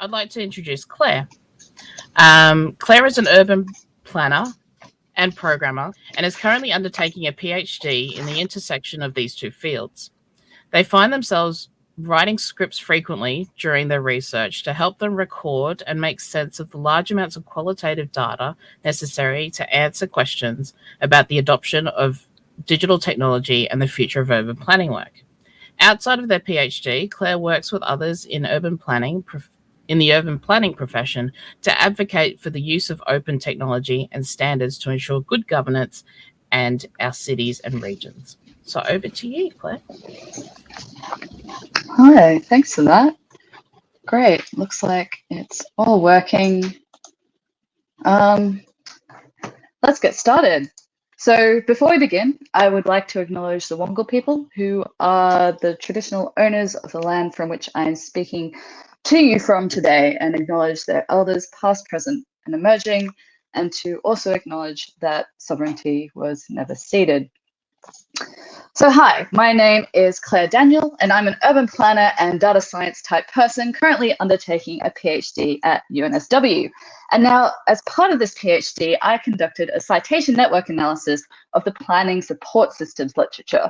I'd like to introduce Claire. Claire is an urban planner and programmer and is currently undertaking a PhD in the intersection of these two fields. They find themselves writing scripts frequently during their research to help them record and make sense of the large amounts of qualitative data necessary to answer questions about the adoption of digital technology and the future of urban planning work. Outside of their PhD, Claire works with others in the urban planning profession to advocate for the use of open technology and standards to ensure good governance and our cities and regions. So over to you, Claire. Hi, thanks for that. Great, looks like it's all working. Let's get started. So before we begin, I would like to acknowledge the Wongal people, who are the traditional owners of the land from which I am speaking to you from today, and acknowledge their elders past, present, and emerging, and to also acknowledge that sovereignty was never ceded. So hi, my name is Claire Daniel, and I'm an urban planner and data science type person currently undertaking a PhD at UNSW. And now, as part of this PhD, I conducted a citation network analysis of the planning support systems literature.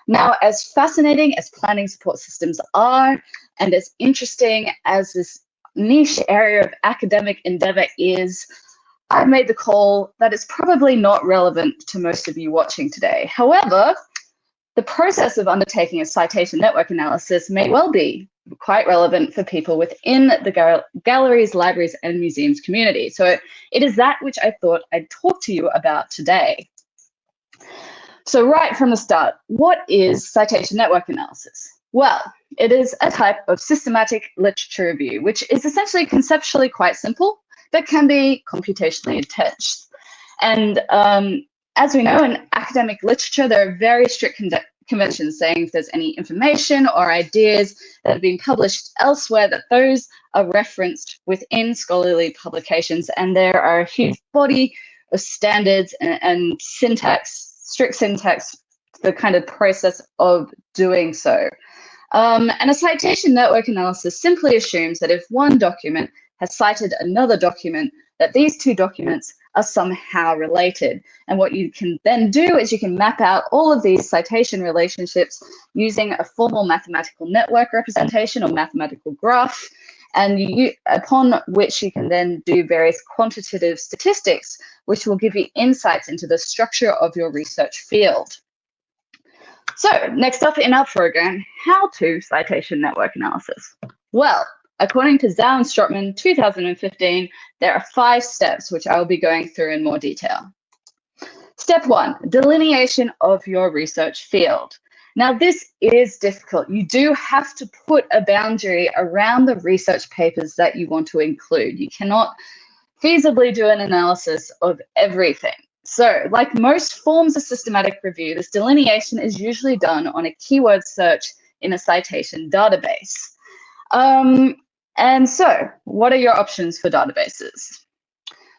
Now, as fascinating as planning support systems are, and as interesting as this niche area of academic endeavor is, I've made the call that it's probably not relevant to most of you watching today. However, the process of undertaking a citation network analysis may well be quite relevant for people within the galleries, libraries, and museums community. So it is that which I thought I'd talk to you about today. So right from the start, what is citation network analysis? Well, it is a type of systematic literature review, which is essentially conceptually quite simple, but can be computationally intense. And as we know, in academic literature, there are very strict conventions saying if there's any information or ideas that have been published elsewhere, that those are referenced within scholarly publications. And there are a huge body of standards and syntax, strict syntax, the kind of process of doing so. And a citation network analysis simply assumes that if one document has cited another document, that these two documents are somehow related. And what you can then do is you can map out all of these citation relationships using a formal mathematical network representation or mathematical graph, and upon which you can then do various quantitative statistics, which will give you insights into the structure of your research field. So next up in our program, how to citation network analysis. Well, according to Zhao and Strottman, 2015, there are 5 steps which I will be going through in more detail. Step 1, delineation of your research field. Now, this is difficult. You do have to put a boundary around the research papers that you want to include. You cannot feasibly do an analysis of everything. So, like most forms of systematic review, this delineation is usually done on a keyword search in a citation database. And so, what are your options for databases?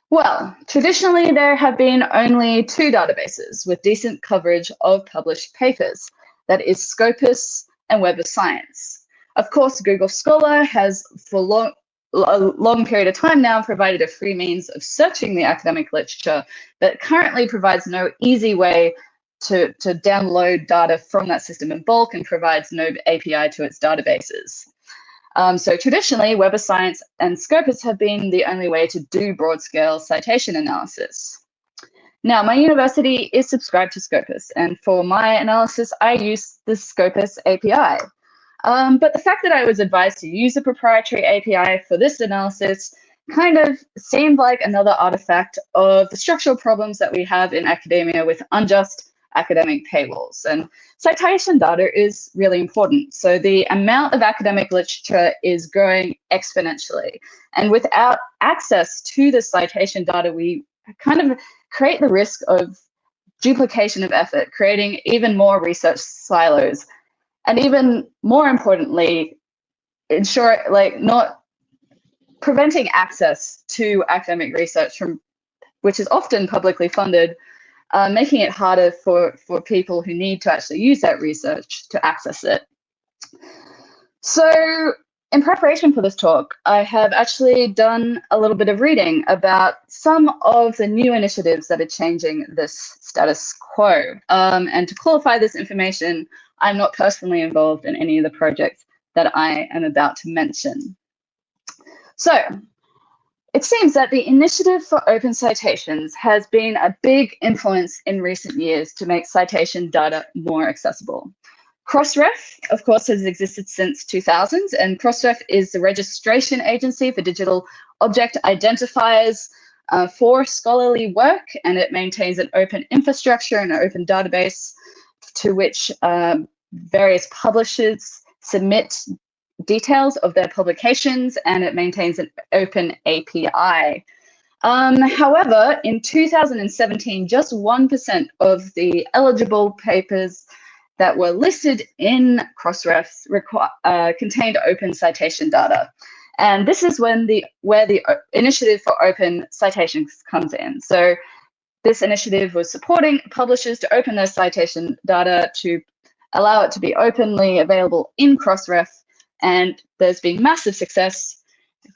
Well, traditionally, there have been only 2 databases with decent coverage of published papers. That is Scopus and Web of Science. Of course, Google Scholar has, for a long period of time now, provided a free means of searching the academic literature, but currently provides no easy way to download data from that system in bulk and provides no API to its databases. So traditionally, Web of Science and Scopus have been the only way to do broad-scale citation analysis. Now, my university is subscribed to Scopus, and for my analysis, I use the Scopus API. But the fact that I was advised to use a proprietary API for this analysis kind of seemed like another artifact of the structural problems that we have in academia with unjust academic paywalls. And citation data is really important. So the amount of academic literature is growing exponentially. And without access to the citation data, we kind of create the risk of duplication of effort, creating even more research silos. And even more importantly, not preventing access to academic research which is often publicly funded, making it harder for people who need to actually use that research to access it. So in preparation for this talk, I have actually done a little bit of reading about some of the new initiatives that are changing this status quo. And to qualify this information, I'm not personally involved in any of the projects that I am about to mention. So it seems that the Initiative for Open Citations has been a big influence in recent years to make citation data more accessible. Crossref, of course, has existed since 2000, and Crossref is the registration agency for digital object identifiers for scholarly work, and it maintains an open infrastructure and an open database to which various publishers submit details of their publications, and it maintains an open API. However, in 2017, just 1% of the eligible papers that were listed in Crossrefs contained open citation data. And this is where the Initiative for Open Citations comes in. So this initiative was supporting publishers to open their citation data to allow it to be openly available in Crossref. And there's been massive success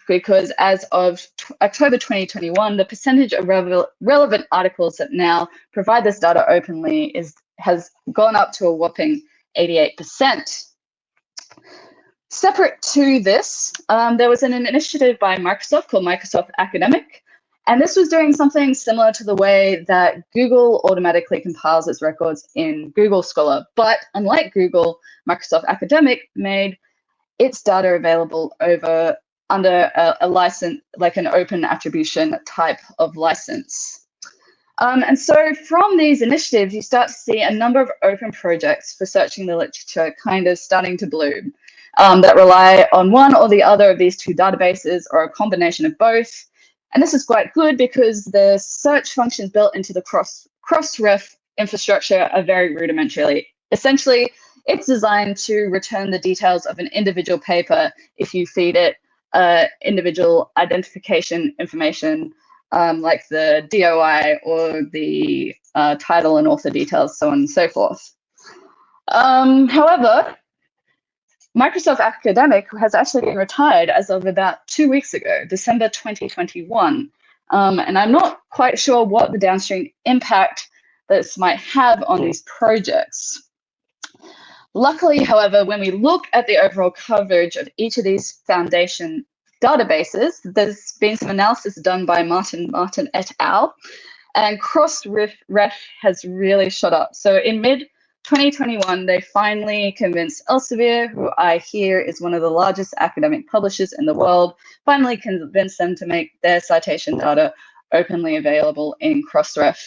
because as of October 2021, the percentage of relevant articles that now provide this data openly has gone up to a whopping 88%. Separate to this, there was an initiative by Microsoft called Microsoft Academic, and this was doing something similar to the way that Google automatically compiles its records in Google Scholar. But unlike Google, Microsoft Academic made its data available under a license, like an open attribution type of license. And so from these initiatives, you start to see a number of open projects for searching the literature kind of starting to bloom that rely on one or the other of these two databases or a combination of both. And this is quite good because the search functions built into the Crossref infrastructure are very rudimentary. Essentially, it's designed to return the details of an individual paper if you feed it individual identification information like the DOI or the title and author details, so on and so forth. However, Microsoft Academic has actually been retired as of about 2 weeks ago, December 2021. And I'm not quite sure what the downstream impact this might have on these projects. Luckily, however, when we look at the overall coverage of each of these foundation databases, there's been some analysis done by Martin et al. And Crossref has really shot up. So in mid-2021, they finally convinced Elsevier, who I hear is one of the largest academic publishers in the world, finally convinced them to make their citation data openly available in Crossref.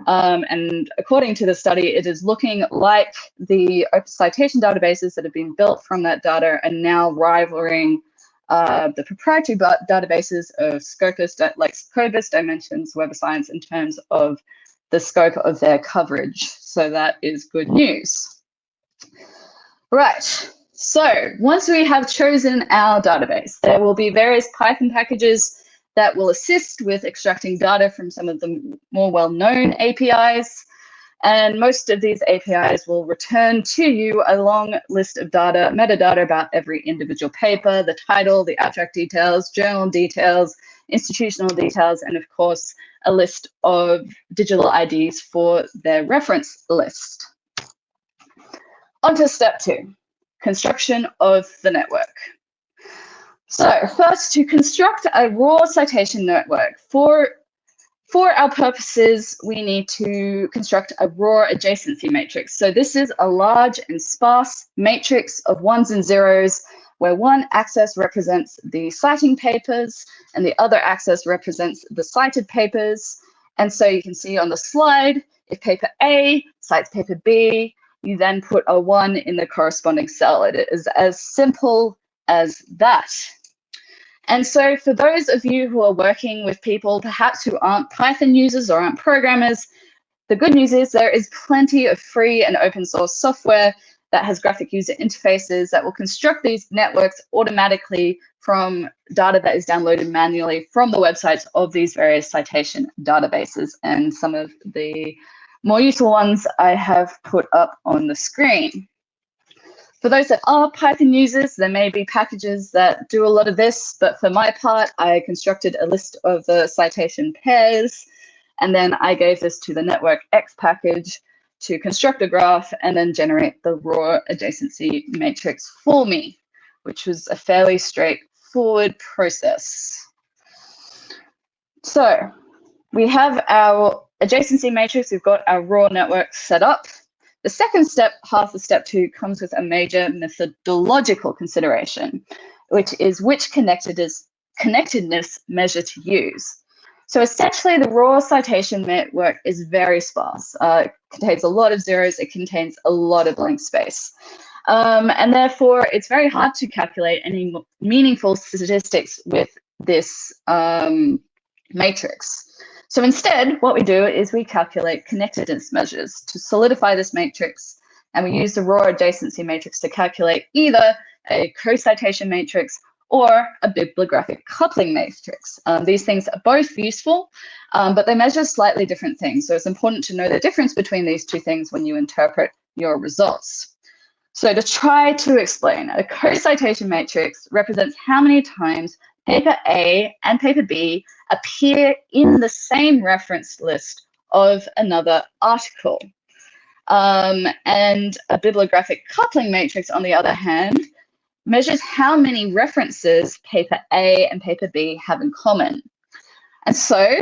And according to the study, it is looking like the open citation databases that have been built from that data are now rivaling the proprietary databases of Scopus, like Scopus, Dimensions, Web of Science in terms of the scope of their coverage. So that is good news. Right, so once we have chosen our database, there will be various Python packages that will assist with extracting data from some of the more well-known APIs. And most of these APIs will return to you a long list of data, metadata about every individual paper, the title, the abstract details, journal details, institutional details, and of course, a list of digital IDs for their reference list. On to step 2, construction of the network. So first, to construct a raw citation network, for our purposes, we need to construct a raw adjacency matrix. So this is a large and sparse matrix of ones and zeros, where one axis represents the citing papers and the other axis represents the cited papers. And so you can see on the slide, if paper A cites paper B, you then put a 1 in the corresponding cell. It is as simple as that. And so for those of you who are working with people perhaps who aren't Python users or aren't programmers, the good news is there is plenty of free and open source software that has graphic user interfaces that will construct these networks automatically from data that is downloaded manually from the websites of these various citation databases. And some of the more useful ones I have put up on the screen. For those that are Python users, there may be packages that do a lot of this, but for my part, I constructed a list of the citation pairs, and then I gave this to the network X package to construct a graph and then generate the raw adjacency matrix for me, which was a fairly straightforward process. So we have our adjacency matrix, we've got our raw network set up. The second step, half of step 2, comes with a major methodological consideration, which is which connectedness measure to use. So essentially, the raw citation network is very sparse. It contains a lot of zeros. It contains a lot of blank space. And therefore, it's very hard to calculate any meaningful statistics with this matrix. So instead, what we do is we calculate connectedness measures to solidify this matrix, and we use the raw adjacency matrix to calculate either a co-citation matrix or a bibliographic coupling matrix. These things are both useful, but they measure slightly different things. So it's important to know the difference between these two things when you interpret your results. So to try to explain, a co-citation matrix represents how many times paper A and paper B appear in the same reference list of another article. And a bibliographic coupling matrix, on the other hand, measures how many references paper A and paper B have in common. And so,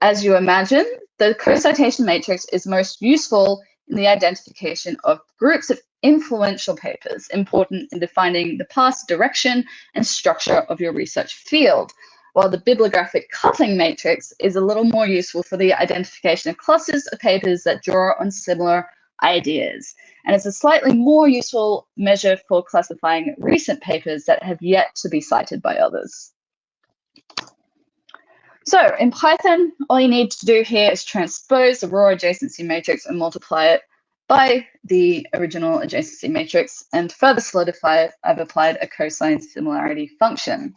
as you imagine, the co-citation matrix is most useful in the identification of groups of influential papers, important in defining the past direction and structure of your research field, while the bibliographic coupling matrix is a little more useful for the identification of clusters of papers that draw on similar ideas. And it's a slightly more useful measure for classifying recent papers that have yet to be cited by others. So in Python, all you need to do here is transpose the raw adjacency matrix and multiply it by the original adjacency matrix. And to further solidify it, I've applied a cosine similarity function.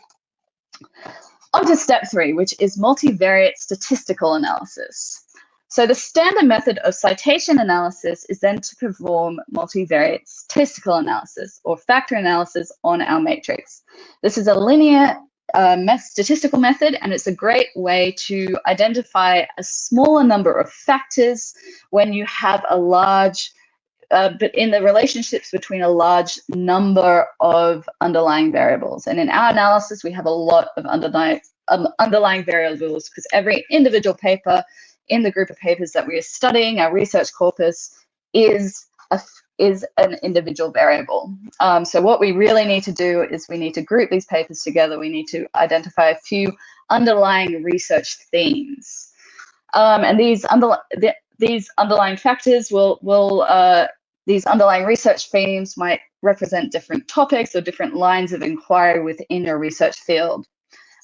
On to step 3, which is multivariate statistical analysis. So the standard method of citation analysis is then to perform multivariate statistical analysis or factor analysis on our matrix. This is a linear statistical method, and it's a great way to identify a smaller number of factors when you have a large, but in the relationships between a large number of underlying variables. And in our analysis, we have a lot of underlying variables because every individual paper in the group of papers that we are studying, our research corpus, is an individual variable. So what we really need to do is we need to group these papers together. We need to identify a few underlying research themes. And these underlying factors these underlying research themes might represent different topics or different lines of inquiry within your research field.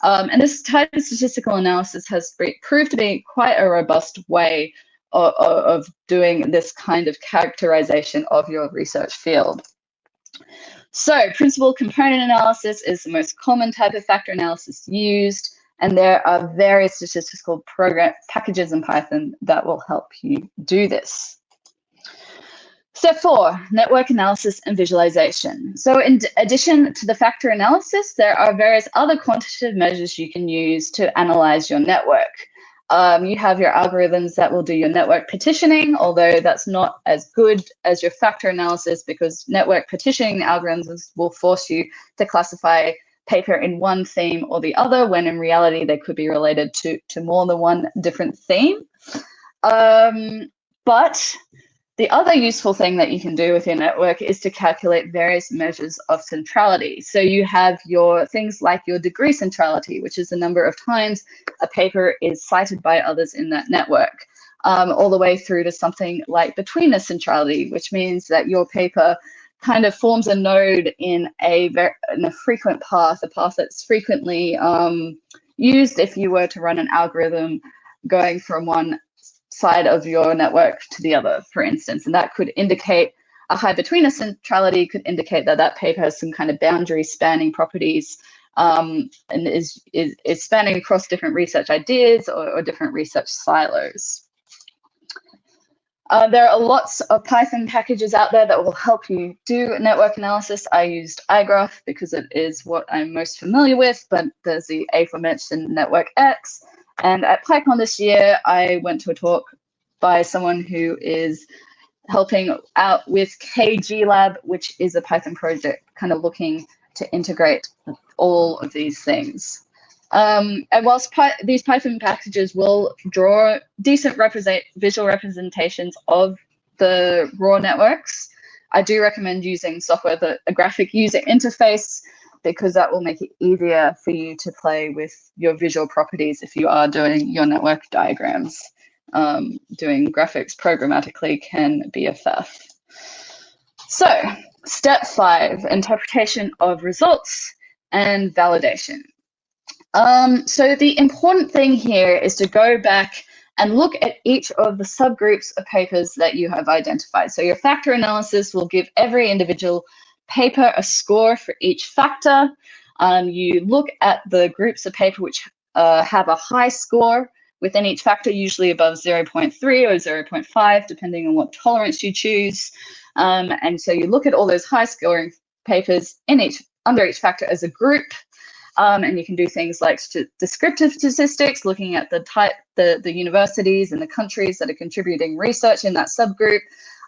And this type of statistical analysis has proved to be quite a robust way of doing this kind of characterization of your research field. So principal component analysis is the most common type of factor analysis used, and there are various statistical program packages in Python that will help you do this. Step 4, network analysis and visualization. So in addition to the factor analysis, there are various other quantitative measures you can use to analyze your network. You have your algorithms that will do your network partitioning, although that's not as good as your factor analysis because network partitioning algorithms will force you to classify paper in one theme or the other, when in reality they could be related to more than one different theme. But the other useful thing that you can do with your network is to calculate various measures of centrality. So you have your things like your degree centrality, which is the number of times a paper is cited by others in that network, all the way through to something like betweenness centrality, which means that your paper kind of forms a node in a frequent path, a path that's frequently used if you were to run an algorithm going from one side of your network to the other, for instance, and that could indicate a high betweenness centrality, could indicate that that paper has some kind of boundary spanning properties and is spanning across different research ideas or different research silos. There are lots of Python packages out there that will help you do network analysis. I used iGraph because it is what I'm most familiar with, but there's the aforementioned NetworkX. And at PyCon this year, I went to a talk by someone who is helping out with KGLab, which is a Python project kind of looking to integrate all of these things. And whilst these Python packages will draw decent visual representations of the raw networks, I do recommend using software that a graphic user interface, because that will make it easier for you to play with your visual properties if you are doing your network diagrams. Doing graphics programmatically can be a faff. So, step 5, interpretation of results and validation. So the important thing here is to go back and look at each of the subgroups of papers that you have identified. So your factor analysis will give every individual paper a score for each factor. You look at the groups of paper which have a high score within each factor, usually above 0.3 or 0.5, depending on what tolerance you choose. And so you look at all those high scoring papers under each factor as a group. And you can do things like descriptive statistics, looking at the universities and the countries that are contributing research in that subgroup.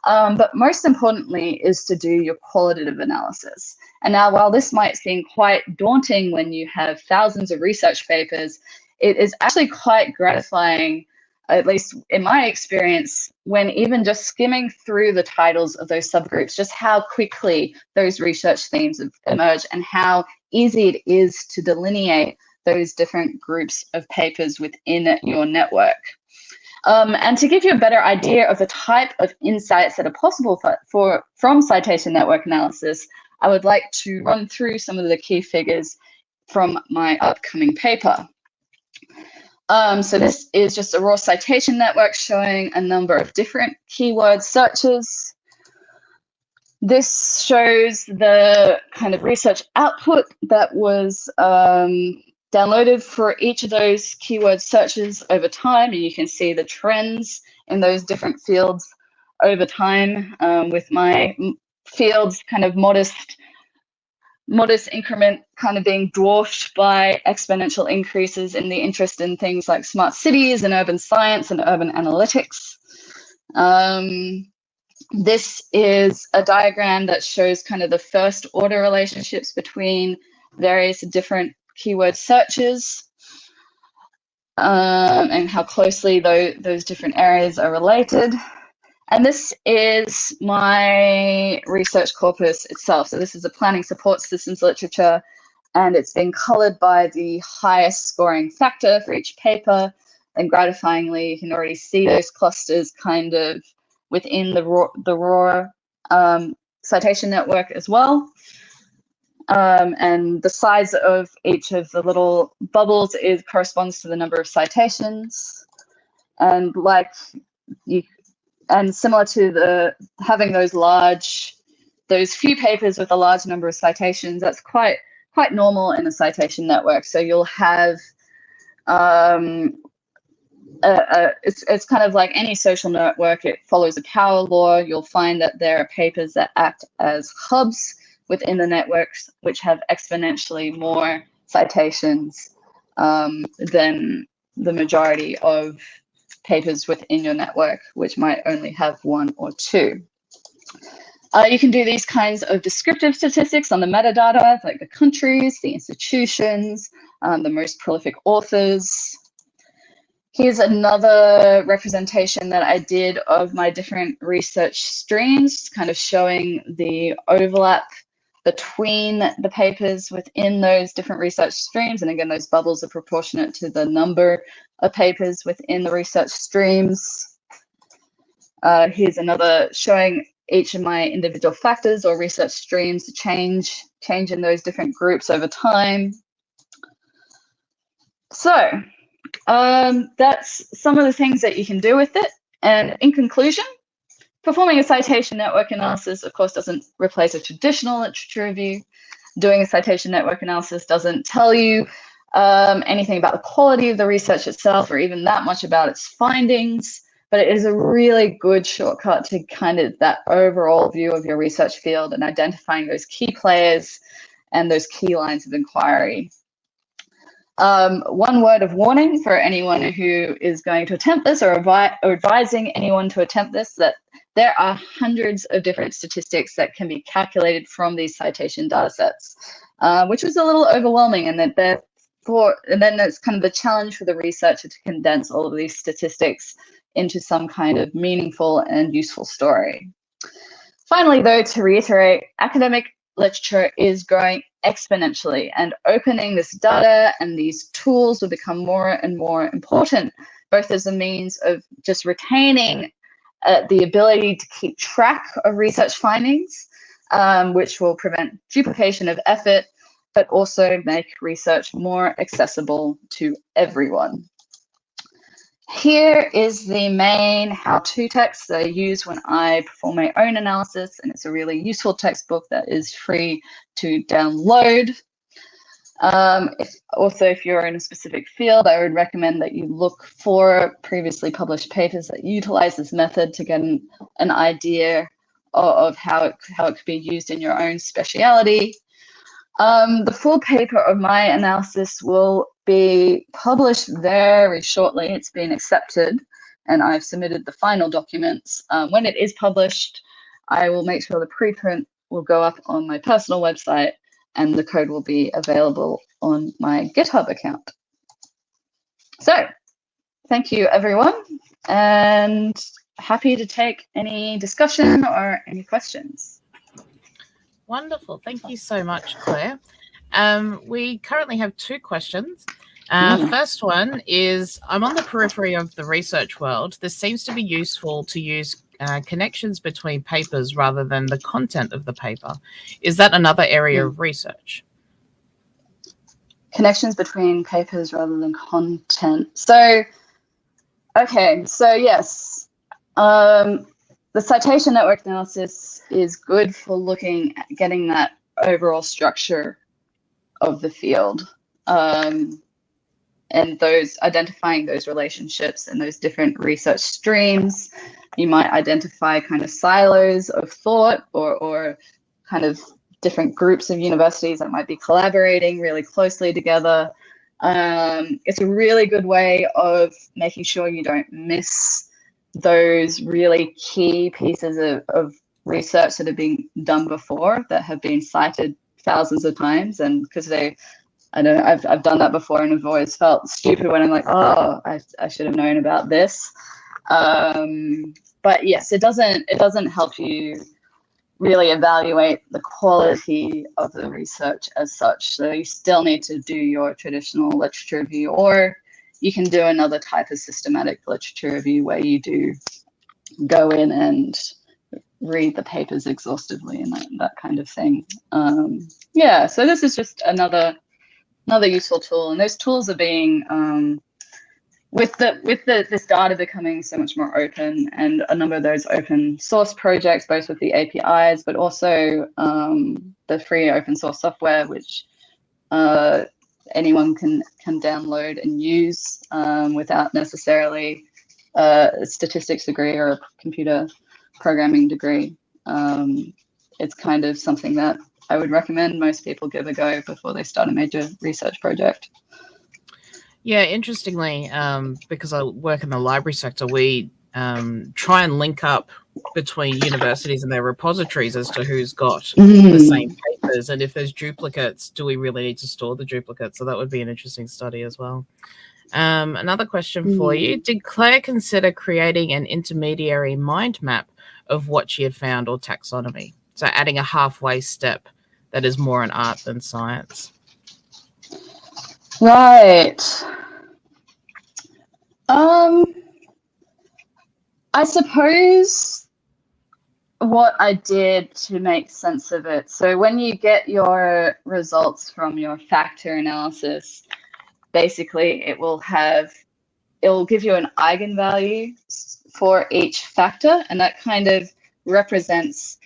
But most importantly is to do your qualitative analysis. And now, while this might seem quite daunting when you have thousands of research papers, it is actually quite gratifying, at least in my experience, when even just skimming through the titles of those subgroups, just how quickly those research themes emerge and how easy it is to delineate those different groups of papers within your network. And to give you a better idea of the type of insights that are possible from citation network analysis, I would like to run through some of the key figures from my upcoming paper. So this is just a raw citation network showing a number of different keyword searches. This shows the kind of research output that was downloaded for each of those keyword searches over time, and you can see the trends in those different fields over time, with my fields kind of modest increment kind of being dwarfed by exponential increases in the interest in things like smart cities and urban science and urban analytics. This is a diagram that shows kind of the first order relationships between various different keyword searches, and how closely those different areas are related. And this is my research corpus itself. So this is a planning support systems literature, and it's been colored by the highest scoring factor for each paper. And gratifyingly, you can already see those clusters kind of within the raw citation network as well. And the size of each of the little bubbles corresponds to the number of citations. And similar to having those few papers with a large number of citations, that's quite normal in a citation network. So you'll have it's kind of like any social network. It follows a power law. You'll find that there are papers that act as hubs within the networks, which have exponentially more citations than the majority of papers within your network, which might only have 1 or 2. You can do these kinds of descriptive statistics on the metadata, like the countries, the institutions, the most prolific authors. Here's another representation that I did of my different research streams, kind of showing the overlap between the papers within those different research streams. And again, those bubbles are proportionate to the number of papers within the research streams. Here's another showing each of my individual factors or research streams change in those different groups over time. So that's some of the things that you can do with it. And in conclusion, performing a citation network analysis, of course, doesn't replace a traditional literature review. Doing a citation network analysis doesn't tell you anything about the quality of the research itself or even that much about its findings. but it is a really good shortcut to kind of that overall view of your research field and identifying those key players and those key lines of inquiry. One word of warning for anyone who is going to attempt this, or advising anyone to attempt this, that there are hundreds of different statistics that can be calculated from these citation data sets, which was a little overwhelming, and then it's kind of the challenge for the researcher to condense all of these statistics into some kind of meaningful and useful story. Finally, though, to reiterate, academic literature is growing exponentially, and opening this data and these tools will become more and more important, both as a means of just retaining the ability to keep track of research findings, which will prevent duplication of effort, but also make research more accessible to everyone. Here is the main how-to text that I use when I perform my own analysis, and it's a really useful textbook that is free to download. If you're in a specific field, I would recommend that you look for previously published papers that utilize this method to get an idea of how it could be used in your own speciality. The full paper of my analysis will be published very shortly. It's been accepted, and I've submitted the final documents. When it is published, I will make sure the preprint will go up on my personal website, and the code will be available on my GitHub account. So, thank you, everyone, and happy to take any discussion or any questions. Wonderful. Thank you so much, Claire. We currently have two questions. First one is, I'm on the periphery of the research world. This seems to be useful to use connections between papers rather than the content of the paper. Is that another area of research? Connections between papers rather than content. So, okay, so yes. The citation network analysis is good for looking at getting that overall structure of the field, and identifying those relationships and those different research streams. You might identify kind of silos of thought, or kind of different groups of universities that might be collaborating really closely together. It's a really good way of making sure you don't miss those really key pieces of research that have been done before, that have been cited thousands of times, and because I don't know, I've done that before, and I've always felt stupid when I'm like, oh, I should have known about this. But yes, it doesn't help you really evaluate the quality of the research as such. So you still need to do your traditional literature review, or you can do another type of systematic literature review where you do go in and read the papers exhaustively and that kind of thing. Yeah, so this is just another useful tool, and those tools are being with this data becoming so much more open, and a number of those open source projects, both with the APIs, but also the free open source software, which anyone can download and use without necessarily a statistics degree or a computer programming degree. It's kind of something that I would recommend most people give a go before they start a major research project. Yeah, interestingly, because I work in the library sector, we try and link up between universities and their repositories as to who's got the same papers, and if there's duplicates, do we really need to store the duplicates? So that would be an interesting study as well. Another question for you. Did Claire consider creating an intermediary mind map of what she had found, or taxonomy? So adding a halfway step that is more an art than science. Right. I suppose what I did to make sense of it. So when you get your results from your factor analysis, basically it will give you an eigenvalue for each factor, and that kind of represents,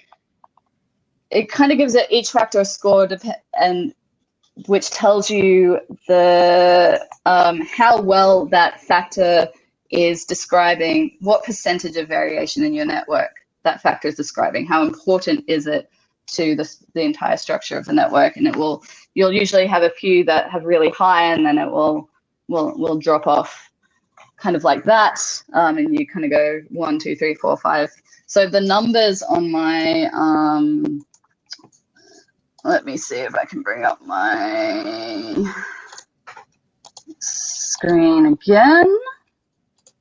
it kind of gives each factor a score, and which tells you the how well that factor is describing what percentage of variation in your network that factor is describing. How important is it to the entire structure of the network? And you'll usually have a few that have really high, and then it will drop off kind of like that. And you kind of go 1, 2, 3, 4, 5. So the numbers on my, let me see if I can bring up my screen again.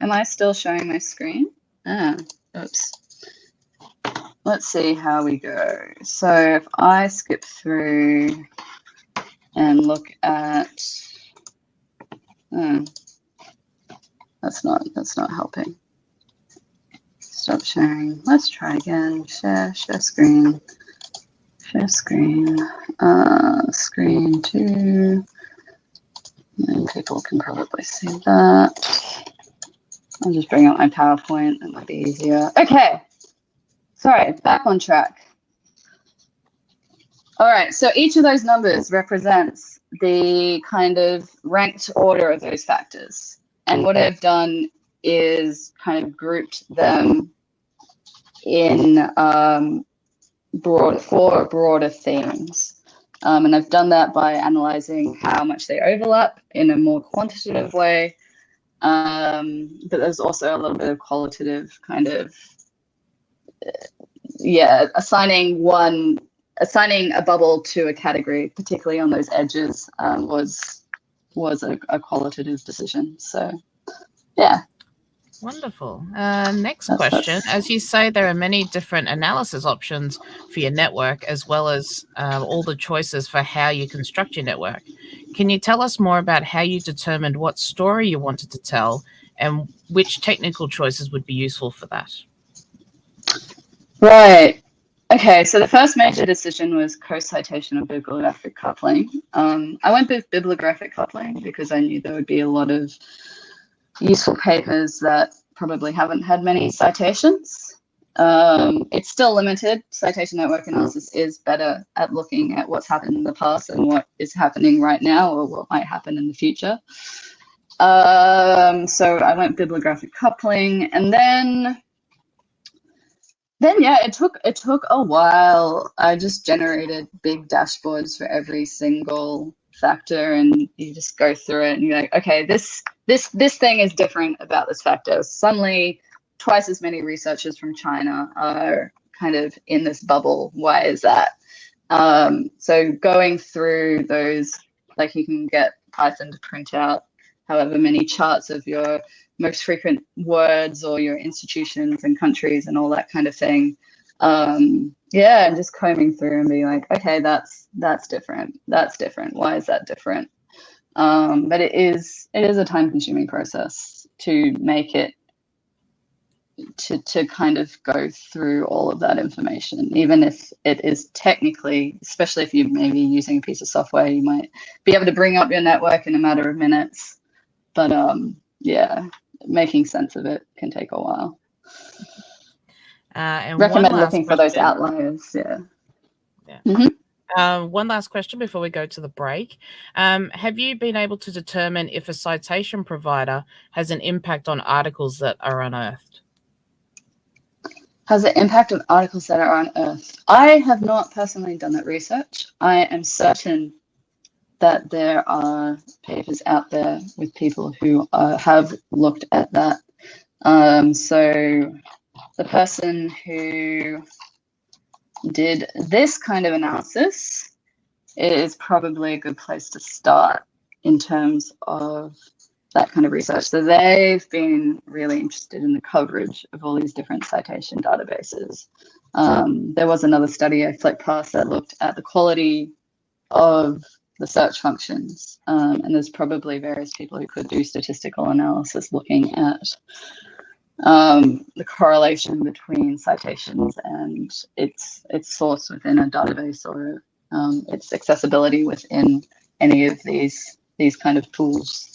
Am I still showing my screen? Oops. Let's see how we go. So if I skip through and look at, that's not helping. Stop sharing. Let's try again. Share screen. Share screen. Screen 2. And people can probably see that. I'll just bring up my PowerPoint. That might be easier. Okay. Sorry, back on track. All right, so each of those numbers represents the kind of ranked order of those factors. And what I've done is kind of grouped them in broader themes. And I've done that by analyzing how much they overlap in a more quantitative way. But there's also a little bit of qualitative kind of, assigning a bubble to a category, particularly on those edges, was a qualitative decision. So, yeah. Wonderful. Next question. As you say, there are many different analysis options for your network, as well as all the choices for how you construct your network. Can you tell us more about how you determined what story you wanted to tell and which technical choices would be useful for that? Right. Okay, so the first major decision was co-citation or bibliographic coupling. I went with bibliographic coupling because I knew there would be a lot of useful papers that probably haven't had many citations. It's still limited. Citation network analysis is better at looking at what's happened in the past and what is happening right now or what might happen in the future. So I went bibliographic coupling, and then yeah, it took a while. I just generated big dashboards for every single factor, and you just go through it and you're like, okay, this thing is different about this factor. Suddenly twice as many researchers from China are kind of in this bubble. Why is that? So going through those, like, you can get Python to print out however many charts of your most frequent words or your institutions and countries and all that kind of thing. And just combing through and being like, okay, that's different. That's different. Why is that different? But it is a time-consuming process to make it, to kind of go through all of that information, even if it is technically, especially if you're maybe using a piece of software, you might be able to bring up your network in a matter of minutes. But making sense of it can take a while. And recommend looking for those outliers. Yeah. Mm-hmm. One last question before we go to the break. Have you been able to determine if a citation provider has an impact on articles that are unearthed? Has an impact on articles that are unearthed? I have not personally done that research. I am certain that there are papers out there with people who have looked at that. So the person who did this kind of analysis is probably a good place to start in terms of that kind of research. So they've been really interested in the coverage of all these different citation databases. There was another study I flicked past that looked at the quality of the search functions, and there's probably various people who could do statistical analysis looking at the correlation between citations and its source within a database or its accessibility within any of these kind of tools.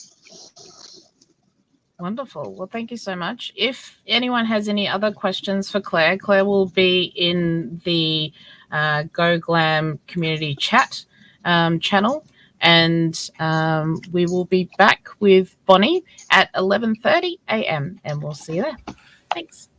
Wonderful. Well, thank you so much. If anyone has any other questions for Claire, Claire will be in the GoGlam community chat channel. And we will be back with Bonnie at 11:30 a.m. and we'll see you there. Thanks.